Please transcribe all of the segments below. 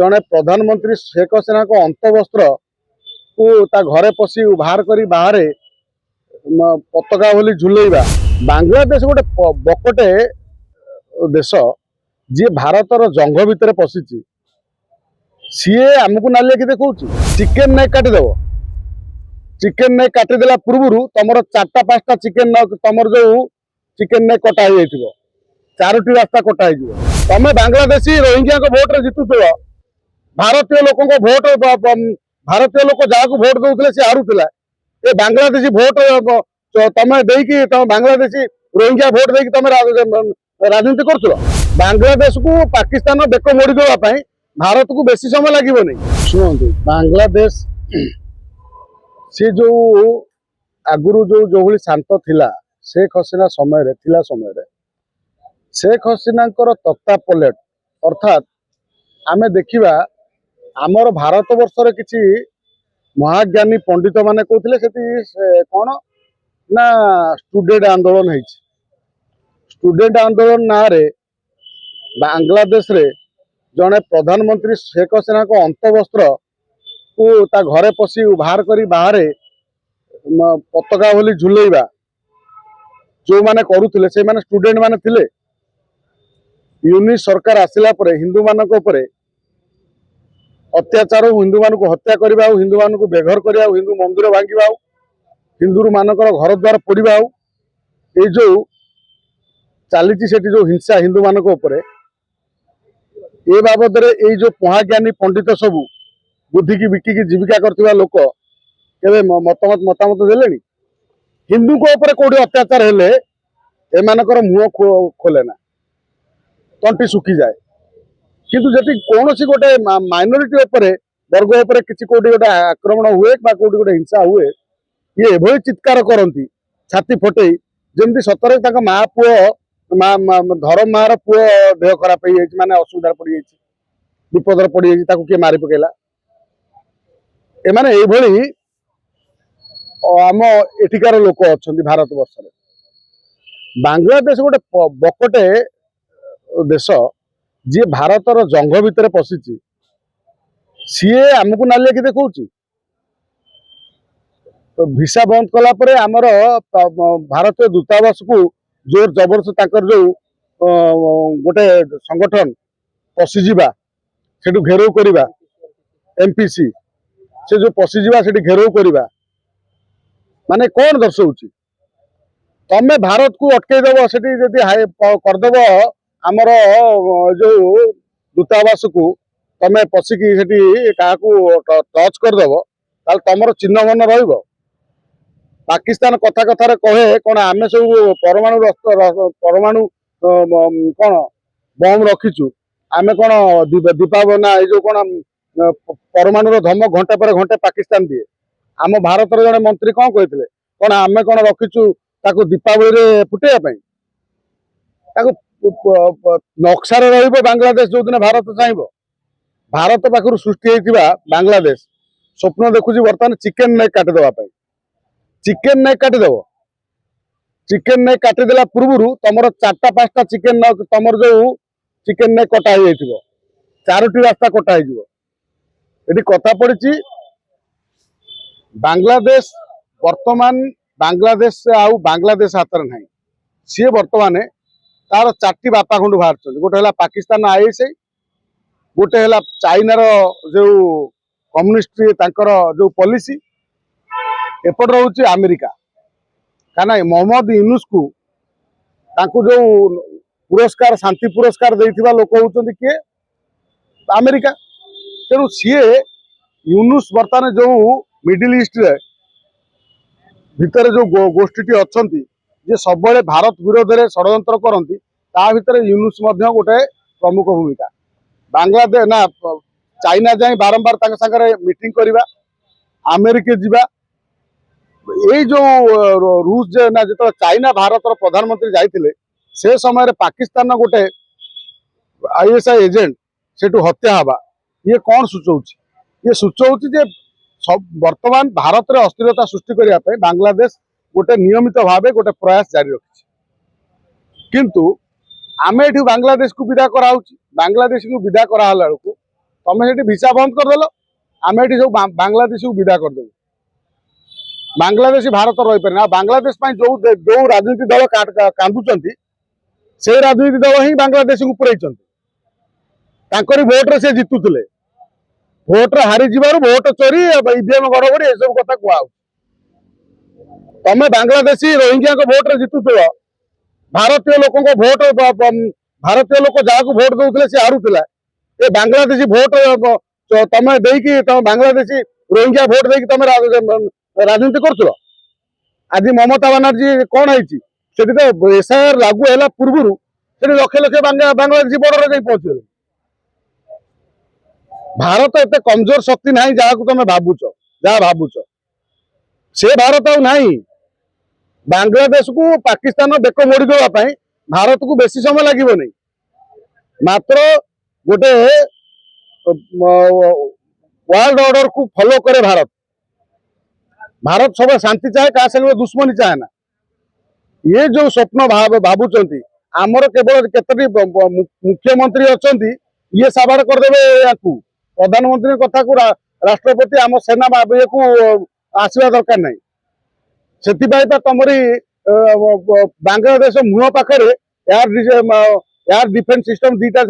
जड़े प्रधानमंत्री शेख हसीना को अंतवस्त्र को ता घरे पशि बाहर कर बाहर पताका बोली झुलेबा। बांग्लादेश गोटे बकटे देश जी भारतर जंग भितर पशिची सी आमको नालिया कि देखा चिकेन नहीं काटिदेव चिकेन नहीं काटिदेला पूर्व तुम 4टा 5टा चिकेन तुम जो चिकेन नहीं कटा हो 4टी रास्ता कटा हो तुम बांग्लादेशी रोहिंग्या को भोट जितुल भारतीय लोक भोट भारतीय लोक जहाँ भोट दौले सी हारुला ये बांग्लादेशी भोट तुम देकी तुम बांग्लादेशी रोहिंग्या भोट देकी तुम राजनीति कर बांग्लादेश को पाकिस्तान बेक मोड़ी देवाई भारत को बेसी समय लगे नहीं। शुणु बांग्लादेश सी जो आगुरी जो भाई शांत थिला शेख हसीना समय शेख हसीना तख्ता पलेट अर्थात आमे देखिबा आमर भारत वर्षर किसी महाज्ञानी पंडित माने कहते से कौन ना स्टूडेंट आंदोलन है स्टूडेंट आंदोलन ना रे बांग्लादेश रे जड़े प्रधानमंत्री शेख हसीना को अंतवस्त्र को ता घरे पशि बाहर कर बाहर पताका बोली झुलेबा जो माने करुले से माने स्टूडेंट माने थिले। यूनिट सरकार आसिला परे हिंदू मानक उपरे अत्याचार हिंदू मान को हत्या करवा हिंदू मान को बेघर करवा हिंदू मंदिर भांगा हिंदू मानकर घर द्वार पोड़ा ये जो चली जो हिंसा हिंदू मान ये बाबद ये जो महाज्ञानी पंडित सबू बुद्धि की बिकिकी जीविका करथिबा लोक केबे मतामत देले हिंदू को ऊपर कोडी अत्याचार हेले एमानकर मुह खोले ना तंटी सुखी जाए किंतु जति कौन सी गोटे माइनोरिटी वर्ग उपर किसी कोटी गोटे आक्रमण हुए कोटी गोटे हिंसा हुए ये एभली चित्कार करती छाती फटेई जमी सतरे माँ पुओ धरम मार पुओ देह खराब हो माने असुविधा पड़ जाए विपद पड़ जाए किए मारी पकेला एमाने एभली आम एठिकार लोक अच्छा भारत वर्ष बांग्लादेश गोटे बकटे देश जी भारतर जंग भितर पशिची सी आमको नालिया कि देखा भिसा बंद कला परे आमर भारतीय दूतावास को जोर जबरदस्त जो गोटे संगठन पशिजा से घेराव करवा एमपीसी से जो पशिजा से घेराव करवा माने कौन दर्शाऊँ तमें भारत को अटकईदेव से करदेव आमर जो दूतावास को तमें पशिकी क्या टच करदेव तुम चिन्ह मन रही पाकिस्तान कथा कथार कहे कौन आम सब परमाणु कौन बम रखीचु आम कौन दीपावली ना ये जो कौन परमाणु धमक घंटे पर घंटे पाकिस्तान दिए आम भारत जड़े मंत्री कौन कहते कौन आम कौन रखीचु दीपावली फुटेगा नक्सार बांग्लादेश जो दिन भारत चाहिए भारत पाखर सृष्टि बांग्लादेश स्वप्न देखुची बर्तमान चिकेन नहीं काटिदेवाई चिकेन नहीं काटिदेव चिकेन नहीं काटिदेला पूर्व तुम 4टा 5टा चिकेन तुम जो चिकेन नहीं कटा हो 4टी रास्ता कटा हो कथा पड़ी बांग्लादेश वर्तमान बांग्लादेश से आउ बांग्लादेश हाथ में ना सी बर्तमान तार 4टी बापा खंड बाहर गोटे है पाकिस्तान आईएसआई गोटे है चाइनार जो कम्युनिस्ट जो पॉलिसी एपट रोचे अमेरिका कहीं मोहम्मद यूनुस को जो पुरस्कार शांति पुरस्कार देथिबा लोक होउचंदी किए अमेरिका तेणु सी यूनुस बर्तमान जो मिडिल ईस्ट रे भितर जो गोष्ठी अच्छा जे सब भारत विरोध में षड्यंत्र करती भितर यूनुस गोटे प्रमुख भूमिका बांग्लादेश ना चाइना जाए बारंबार सागर मीटिंग करवा अमेरिका जीवा ये जो रूस ना जो चाइना भारत प्रधानमंत्री जाते से समय पाकिस्तान गोटे आईएसआई एजेंट से हत्या हवा ये कौन सूचौची ये सूचौची जे सब वर्तमान भारत में अस्थिरता सृष्टि करने बांग्लादेश गोटे नियमित भाव गोटे प्रयास जारी रखी किंतु आम ये बांग्लादेश को विदा कराऊँ बांग्लादेश को विदा करा बेलू तमें ये भिसा बंद करदेल आम ये सब बांग्लादेश को विदा करदेव बांग्लादेश भारत रही पारे बांग्लादेश जो जो राजनीति दल कांदुंट से राजनीति दल ही बांग्लादेश को पुरई भोट्रे से जितुले भोट्रे हारी जीवार भोट चोरी ईवीएम गड़बड़ी ये सब कथा कहु तमें बांग्लादेशी रोहिंग्या भोट्रे जितुल भारतीय लोक भोट भारतीय लोक जहाँ को भोट दौले सी हारुला ये बांग्लादेशी भोट तमें तुम बांग्लादेशी रोहिंग्या भोट देकी तुम राजनीति कर आज ममता बानर्जी कौन है तो एसआईआर लागू है पूर्व लक्ष लक्ष बांग्लादेशी बॉर्डर जाई पहुंचे भारत एत कमजोर शक्ति ना जहाँ को तुम भावुच जहाँ भावुच से भारत आई बांग्लादेश को पाकिस्तान बेक मोड़ी देवाई भारत को बेसी समय लगे नहीं मात्र गोटे वर्ल्ड ऑर्डर को फॉलो करे भारत भारत सब शांति चाहे क्या संगे दुश्मनी चाहे ना ये जो स्वप्न भावुंट आमर केवल केतटी मुख्यमंत्री अच्छा ये साबाड़ करदे या प्रधानमंत्री कथा को राष्ट्रपति आम सेना ये को आसवा दरकार नहीं से तुमरी बांग्लादेश मुह पाखे एयर डिफेन्स सिस्टम दीटा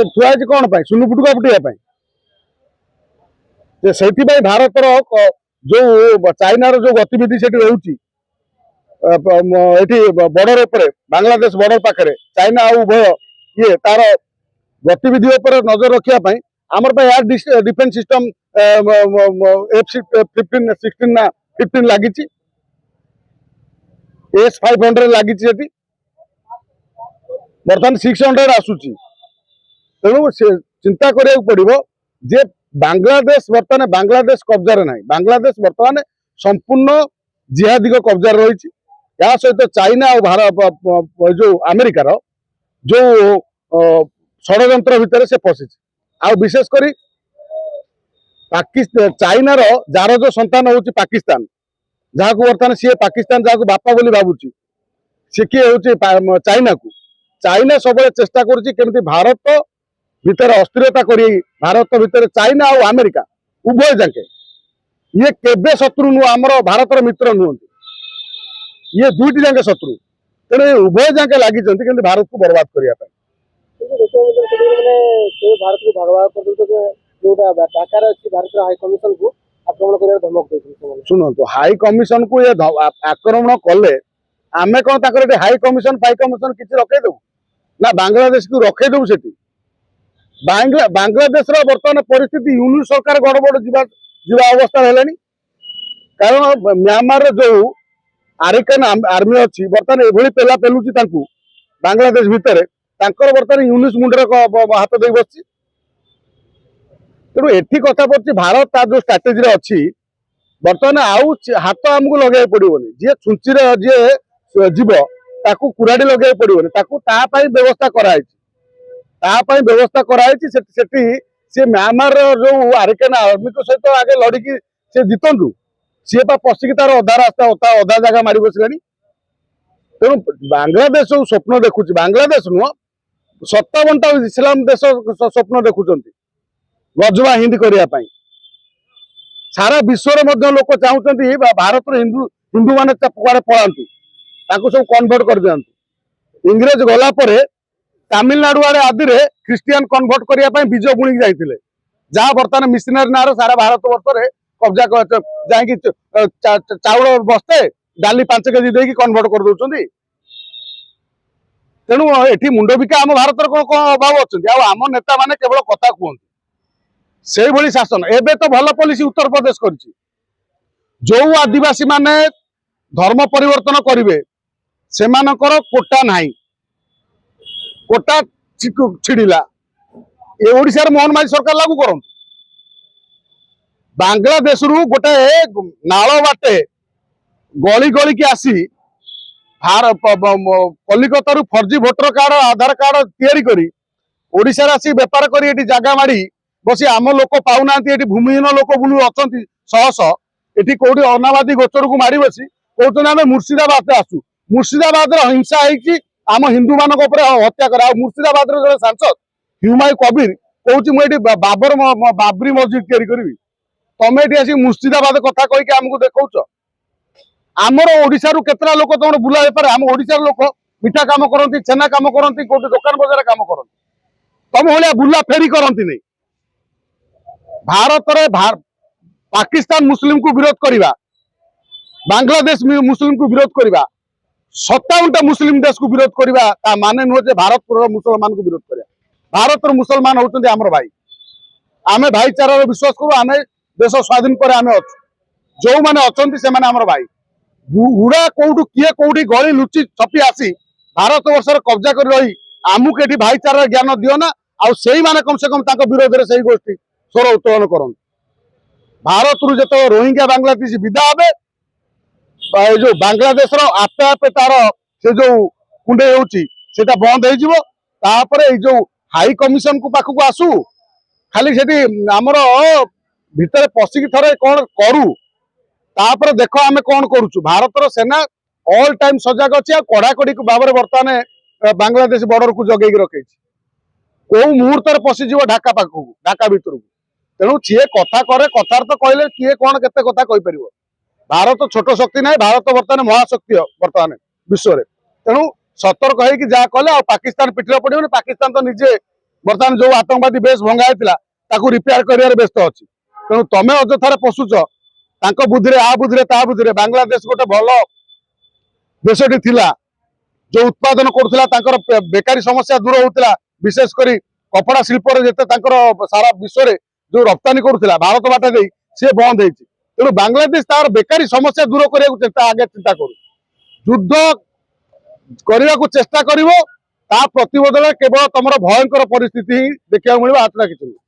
थुआई कौन सुनु फुटुका फुटिया से भारत जो चाइना जो गतिविधि से रोचे बॉर्डर उपर बांग्लादेश बॉर्डर पाखे चाइना उभय ये तार गतिविधि उपर नजर रखापी आमर एयर डिफेन्स सिस्टम F-15 लगी S-500 लगी बर्तमान 600 आसूची तेणु चिंता करिया पड़िबो जे बांग्लादेश बर्तमान बांग्लादेश कब्जा ना बांग्लादेश बर्तमान संपूर्ण जिहादी कब्जा रही या सहित चाइना और भारत जो अमेरिकार जो षड्यंत्र भितर से पशिଛି आ विशेषकर चाइनार जार जो संतान हूँ पाकिस्तान जहाँ को बर्तमान सी पाकिस्तान जहाँ को बापा बोली भावुची सी किए हूँ चाइना को चाइना सब चेष्टा करुँच भारत भितर अस्थिरता करी भारत भितर चाइना और अमेरिका उभय जाके ये केबे शत्रु नुह आमर भारतर मित्र नुहति ये दुईटी जाके शत्रु तेणु उभय जाके लगी भारत को बर्बाद करने भारत को भगवा जो ढाकार अच्छी भारत हाई कमिशन को आक्रमण कर धमक देते शुणु हाई कमिशन को ये आक्रमण कले आमे कौन हाई कमिशन किसी रखेदेबू ना बांग्लादेश को रखेदेबू से बांग्लादेश बर्तमान परिस्थिति यूनिट सरकार गड़बड़ जीवा अवस्था है कारण म्यांमार जो आरिकान आर्मी अच्छी बर्तमान एभली पेला पेलुची बांग्लादेश भितर बर्तमान यूनिट मुंडे हाथ दे बस तेणु एठी कथा पड़ती भारत तार जो स्ट्राटेजी अच्छी बर्तमान आउ हाथ आमको लगे पड़ोनी जी छुंची जी जीव ताकू कुराड़ी लगे पड़ोनी व्यवस्था कराई व्यवस्था कराई सी म्यांमार जो आरिकान आर्मी को सहित आगे लड़की सी जीतु सी पशिकी तार अधा रास्ता अधा जगह मारी बसलानी तेणु बांग्लादेश जो स्वप्न देखुची बांग्लादेश नुह 57टा इस्लाम देश स्वप्न देखुं गजवा हिंद करने सारा विश्व लोक चाहते भारत हिंदू हिंदू मान कुआड़े पलांतु सब कन्वर्ट कर दिंतु इंग्रेज गला तमिलनाडु आड़े आदि ख्रीस्टियान कन्वर्ट करने बीज बुणी जाते जहाँ बर्तमान मिशनरी ना सारा भारत वर्ष में कब्जा जा चाउल बस्ते डाली 5 केजी दे कन्वर्ट कर दौरान तेणु ये मुंड बिका आम भारत कौन अभाव अच्छा आम नेता मैंने केवल कथा कहते से भली शासन एबे तो भल पॉलिसी उत्तर प्रदेश कर जो आदिवासी माने धर्म परिवर्तन करेंगे से कोटा नहीं कोटा छिड़िला ये ओडिशा मोहन माझी सरकार लागू कर बांग्लादेश रु गोटे नाल बाटे गली गली की आसी कलिकता रु फर्जी भोटर कार्ड आधार कार्ड तैयारी करी ओडिशा आसी बेपार करी जगह माड़ी बसी आम लोक पाऊना भूमिहीन लोक बुलू अच्छा शह शह ये कौटी अनाबादी गोचर को मारी बसी कहते आम मुर्शिदाबाद आसू मुर्शिदाबाद हिंसा होती आम हिंदू मान हत्या कर मुर्शिदाबाद जो सांसद ହ୍ୟୁମାୟୁ କବିର କହୁଛି ମୁଁ ଏଠି ବାବରି ମସଜିଦ ତିଆରି କରିବି, ତମେ ଏଠି ଆସିକି ମୁର୍ସିଦାବାଦ କଥା କହିକି ଆମକୁ ଦେଖଉଛ। ଆମର ଓଡିଶାରୁ କେତେଟା ଲୋକ ତମର ବୁଲା ବେପାର, ଆମ ଓଡିଶାର ଲୋକ ମିଠା କାମ କରନ୍ତି, ଛେନା କାମ କରନ୍ତି, କୋଉଠି ଦୋକାନ ବଜାର କାମ କରନ୍ତି, ତମ ଭଳିଆ ବୁଲା ଫେରି କରନ୍ତିନି। ଭାରତରେ ପାକିସ୍ତାନ ମୁସଲିମକୁ ବିରୋଧ କରିବା, ବାଂଲାଦେଶ ମୁସଲିମକୁ ବିରୋଧ କରିବା, 57ଟା ମୁସଲିମ ଦେଶକୁ ବିରୋଧ କରିବା, ତା ମାନେ ନୁହେଁ ଯେ ଭାରତର ମୁସଲମାନକୁ ବିରୋଧ କରିବା। ଭାରତର ମୁସଲମାନ ହଉଛନ୍ତି ଆମର ଭାଇ। ଆମେ ଭାଇଚାରାରେ ବିଶ୍ୱାସ କରୁ। ଆମେ ଦେଶ ସ୍ୱାଧୀନ ପରେ ଆମେ ଅଛୁ, ଯୋଉମାନେ ଅଛନ୍ତି ସେମାନେ ଆମର ଭାଇ। ବୁଢା କୋଉଠୁ କିଏ କୋଉଠି ଗଳି ଲୁଚି ଛପି ଆସି ଭାରତ ବର୍ଷରେ କବ୍ଜା କରି ରହି ଆମକୁ ଏଠି ଭାଇଚାରାର ଜ୍ଞାନ ଦିଅ ନା। ଆଉ ସେଇମାନେ କମ ସେ କମ ତାଙ୍କ ବିରୋଧରେ ସେଇ ଗୋଷ୍ଠୀ ସ୍ୱର ଉତ୍ତୋଳନ କରନ୍ତି। ଭାରତରୁ ଯେତେବେଳେ ରୋହିଙ୍ଗ୍ୟା ବାଂଲାଦେଶ ବିଦା ହେବେ, এই ଯୋଉ ବାଂଲାଦେଶର ଆପେ ଆପେ ତାର ସେ ଯୋଉ କୁଣ୍ଡେଇ ହେଉଛି ସେଟା ବନ୍ଦ ହେଇଯିବ। ତାପରେ ଏଇ ଯୋଉ ହାଇ କମିଶନ କୁ ପାଖକୁ ଆସୁ, ଖାଲି ସେଠି ଆମର ଭିତରେ ପଶିକି ଥରେ କଣ କରୁ, ତାପରେ ଦେଖ ଆମେ କଣ କରୁଛୁ। ଭାରତର ସେନା ଅଲ ଟାଇମ ସଜାଗ ଅଛି ଆଉ କଡାକଡି ଭାବରେ ବର୍ତ୍ତମାନ ବାଂଲାଦେଶ ବର୍ଡରକୁ ଜଗେଇକି ରଖେଇଛି। କୋଉ ମୁହୂର୍ତ୍ତରେ ପଶିଯିବ ଢାକା ପାଖକୁ, ଢାକା ଭିତରକୁ। ତେଣୁ ସିଏ କଥା କରେ, କଥାରେ ତ କହିଲେ କିଏ କଣ କେତେ କଥା କହିପାରିବ। ଭାରତ ଛୋଟ ଶକ୍ତି ନାହିଁ, ଭାରତ ବର୍ତ୍ତମାନ ମହାଶକ୍ତି ବର୍ତ୍ତମାନ ବିଶ୍ୱରେ। ତେଣୁ ସତର୍କ ହେଇକି ଯାହା କଲେ, ଆଉ ପାକିସ୍ତାନ ପିଠିରେ ପଡିବନି। ପାକିସ୍ତାନ ତ ନିଜେ ବର୍ତ୍ତମାନ ଯୋଉ ଆତଙ୍କବାଦୀ ବେଶ ଭଙ୍ଗା ହେଇଥିଲା ତାକୁ ରିପେୟାର କରିବାରେ ବ୍ୟସ୍ତ ଅଛି। ତେଣୁ ତମେ ଅଯଥାରେ ପଶୁଛ ତାଙ୍କ ବୁଦ୍ଧିରେ, ଆ ବୁଦ୍ଧିରେ, ତା ବୁଦ୍ଧିରେ। ବାଂଲାଦେଶ ଗୋଟେ ଭଲ ଦେଶଟି ଥିଲା, ଯୋଉ ଉତ୍ପାଦନ କରୁଥିଲା, ତାଙ୍କର ବେକାରୀ ସମସ୍ୟା ଦୂର ହଉଥିଲା। ବିଶେଷ କରି କପଡା ଶିଳ୍ପରେ ଯେତେ ତାଙ୍କର ସାରା ବିଶ୍ୱରେ ଯୋଉ ରପ୍ତାନୀ କରୁଥିଲା ଭାରତ ବାଟ ଦେଇ, ସେ ବନ୍ଦ ହେଇଛି। ତେଣୁ ବାଂଲାଦେଶ ତାର ବେକାରୀ ସମସ୍ୟା ଦୂର କରିବାକୁ ଆଗେ ଚିନ୍ତା କରୁ। ଯୁଦ୍ଧ କରିବାକୁ ଚେଷ୍ଟା କରିବ, ତା ପ୍ରତିବଦଳରେ କେବଳ ତମର ଭୟଙ୍କର ପରିସ୍ଥିତି ହିଁ ଦେଖିବାକୁ ମିଳିବ, ଆତ୍ମା କିଛି ନୁହେଁ।